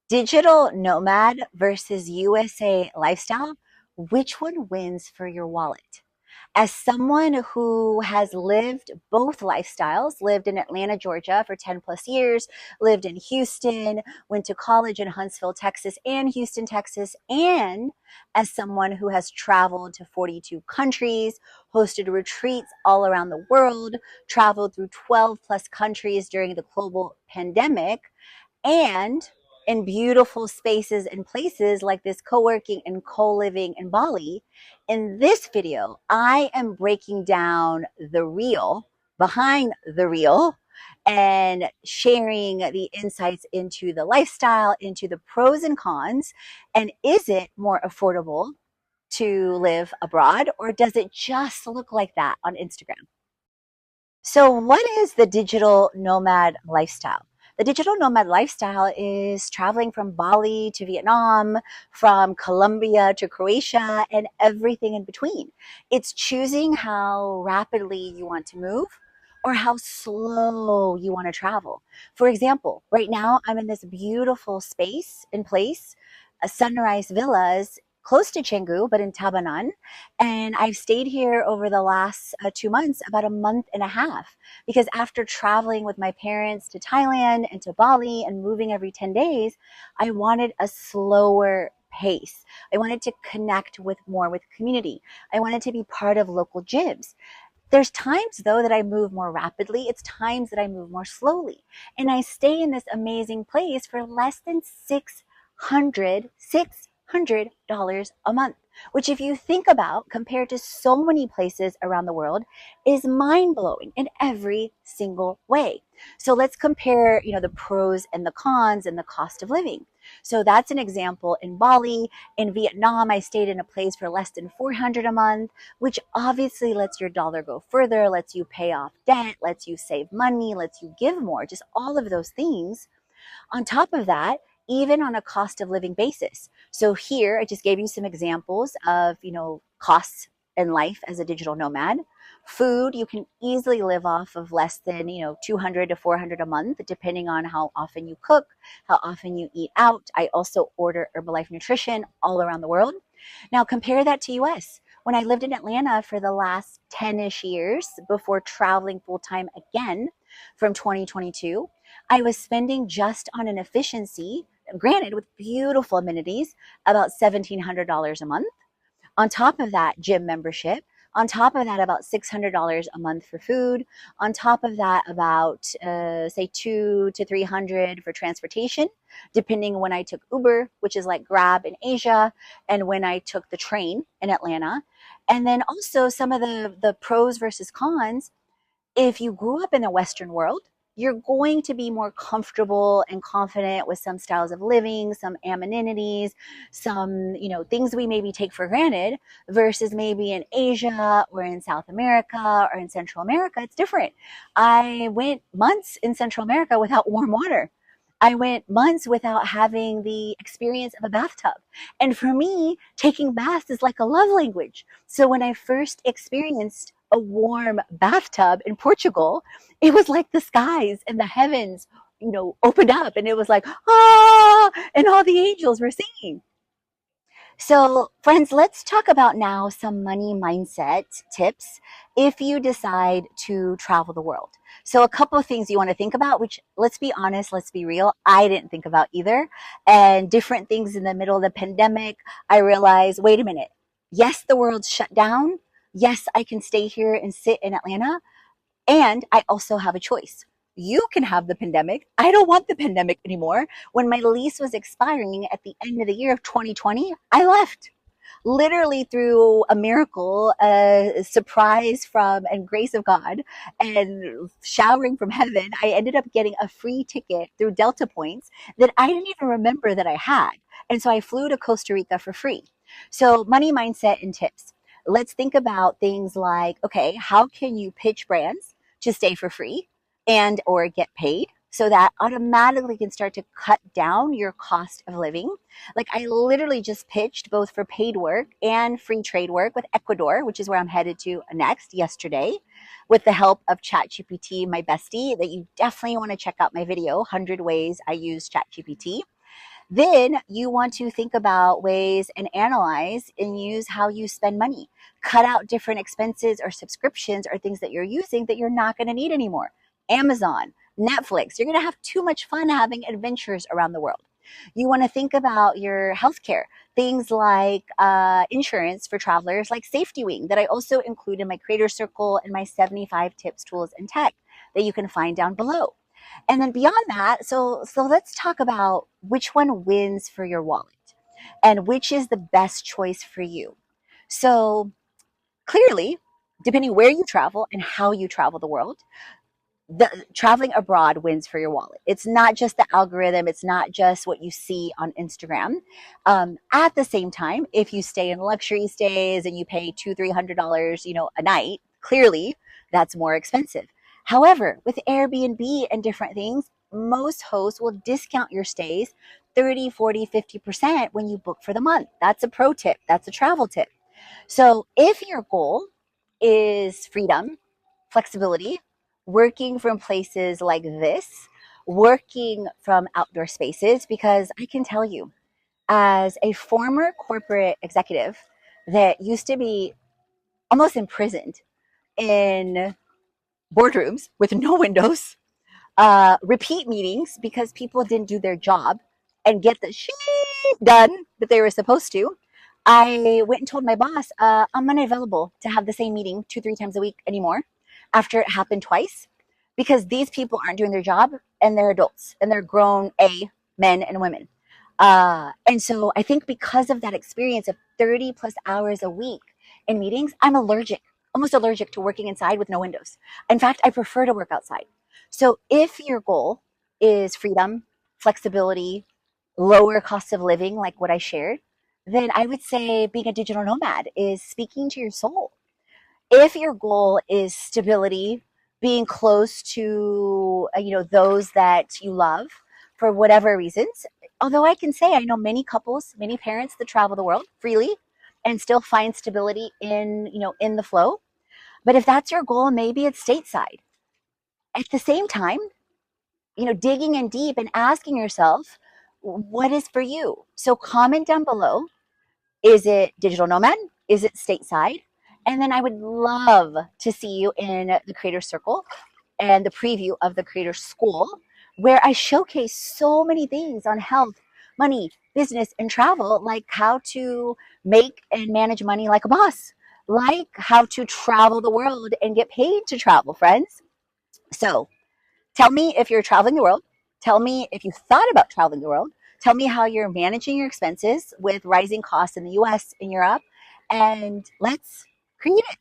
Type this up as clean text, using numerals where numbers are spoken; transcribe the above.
Digital nomad versus USA lifestyle, which one wins for your wallet? As someone who has lived both lifestyles, lived in Atlanta, Georgia for 10 plus years, lived in Houston, went to college in Huntsville, Texas, and Houston, Texas, and as someone who has traveled to 42 countries, hosted retreats all around the world, traveled through 12 plus countries during the global pandemic, and in beautiful spaces and places like this co-working and co-living in Bali. In this video, I am breaking down the real behind the real and sharing the insights into the lifestyle, into the pros and cons, and is it more affordable to live abroad, or does it just look like that on Instagram? So, what is the digital nomad lifestyle? The digital nomad lifestyle is traveling from Bali to Vietnam, from Colombia to Croatia, and everything in between. It's choosing how rapidly you want to move or how slow you want to travel. For example, right now I'm in this beautiful space in place, a Sunrise Villas close to Canggu, but in Tabanan. And I've stayed here over the last 2 months, about a month and a half, because after traveling with my parents to Thailand and to Bali and moving every 10 days, I wanted a slower pace. I wanted to connect with more with community. I wanted to be part of local gyms. There's times though that I move more rapidly. It's times that I move more slowly. And I stay in this amazing place for less than $600 a month, which if you think about compared to so many places around the world is mind blowing in every single way. So let's compare, the pros and the cons and the cost of living. So that's an example in Bali. In Vietnam, I stayed in a place for less than 400 a month, which obviously lets your dollar go further, lets you pay off debt, lets you save money, lets you give more, just all of those things. On top of that, even on a cost of living basis. So here, I just gave you some examples of, costs in life as a digital nomad. Food, you can easily live off of less than, 200 to 400 a month, depending on how often you cook, how often you eat out. I also order Herbalife Nutrition all around the world. Now compare that to US. When I lived in Atlanta for the last 10-ish years before traveling full time again from 2022, I was spending just on an efficiency, granted with beautiful amenities, about $1,700 a month. On top of that, gym membership. On top of that, about $600 a month for food. On top of that, about say 200 to 300 for transportation, depending when I took Uber, which is like Grab in Asia, and when I took the train in Atlanta. And then also some of the pros versus cons. If you grew up in the Western world, you're going to be more comfortable and confident with some styles of living, some amenities, some, things we maybe take for granted versus maybe in Asia or in South America or in Central America. It's different. I went months in Central America without warm water. I went months without having the experience of a bathtub. And for me, taking baths is like a love language. So when I first experienced a warm bathtub in Portugal, it was like the skies and the heavens, opened up, and it was like, ah, and all the angels were singing. So, friends, let's talk about now some money mindset tips if you decide to travel the world. So, a couple of things you want to think about, which, let's be honest, let's be real, I didn't think about either. And different things in the middle of the pandemic, I realized, wait a minute. Yes, the world's shut down. Yes, I can stay here and sit in Atlanta. And I also have a choice. You can have the pandemic. I don't want the pandemic anymore. When my lease was expiring at the end of the year of 2020, I left. Literally through a miracle, a surprise from and grace of God, and showering from heaven, I ended up getting a free ticket through Delta Points that I didn't even remember that I had. And so I flew to Costa Rica for free. So money mindset and tips. Let's think about things like, okay, how can you pitch brands to stay for free and or get paid? So that automatically can start to cut down your cost of living. Like I literally just pitched both for paid work and free trade work with Ecuador, which is where I'm headed to next, yesterday, with the help of ChatGPT, my bestie, that you definitely want to check out my video, 100 Ways I Use ChatGPT. Then you want to think about ways and analyze and use how you spend money. Cut out different expenses or subscriptions or things that you're using that you're not going to need anymore. Amazon, Netflix, you're going to have too much fun having adventures around the world. You want to think about your healthcare, things like insurance for travelers, like Safety Wing, that I also include in my creator circle and my 75 tips, tools, and tech that you can find down below. And then beyond that, so let's talk about which one wins for your wallet and which is the best choice for you. So clearly, depending where you travel and how you travel the world, the traveling abroad wins for your wallet. It's not just the algorithm. It's not just what you see on Instagram. At the same time, if you stay in luxury stays and you pay $200-300, a night, clearly that's more expensive. However, with Airbnb and different things, most hosts will discount your stays 30, 40, 50% when you book for the month. That's a pro tip. That's a travel tip. So if your goal is freedom, flexibility, working from places like this, working from outdoor spaces, because I can tell you, as a former corporate executive that used to be almost imprisoned in boardrooms with no windows, repeat meetings because people didn't do their job and get the shit done that they were supposed to, I went and told my boss, I'm unavailable to have the same meeting 2-3 times a week anymore after it happened twice, because these people aren't doing their job and they're adults and they're grown men and women. And so I think because of that experience of 30 plus hours a week in meetings, I'm almost allergic to working inside with no windows. In fact, I prefer to work outside. So if your goal is freedom, flexibility, lower cost of living, like what I shared, then I would say being a digital nomad is speaking to your soul. If your goal is stability, being close to those that you love for whatever reasons, although I can say I know many couples, many parents that travel the world freely and still find stability in the flow. But if that's your goal, maybe it's stateside. At the same time, digging in deep and asking yourself, what is for you? So comment down below. Is it digital nomad? Is it stateside? And then I would love to see you in the Creator Circle and the preview of the Creator School, where I showcase so many things on health, money, business, and travel, like how to make and manage money like a boss, like how to travel the world and get paid to travel, friends. So tell me if you're traveling the world. Tell me if you thought about traveling the world. Tell me how you're managing your expenses with rising costs in the US and Europe. And let's create it.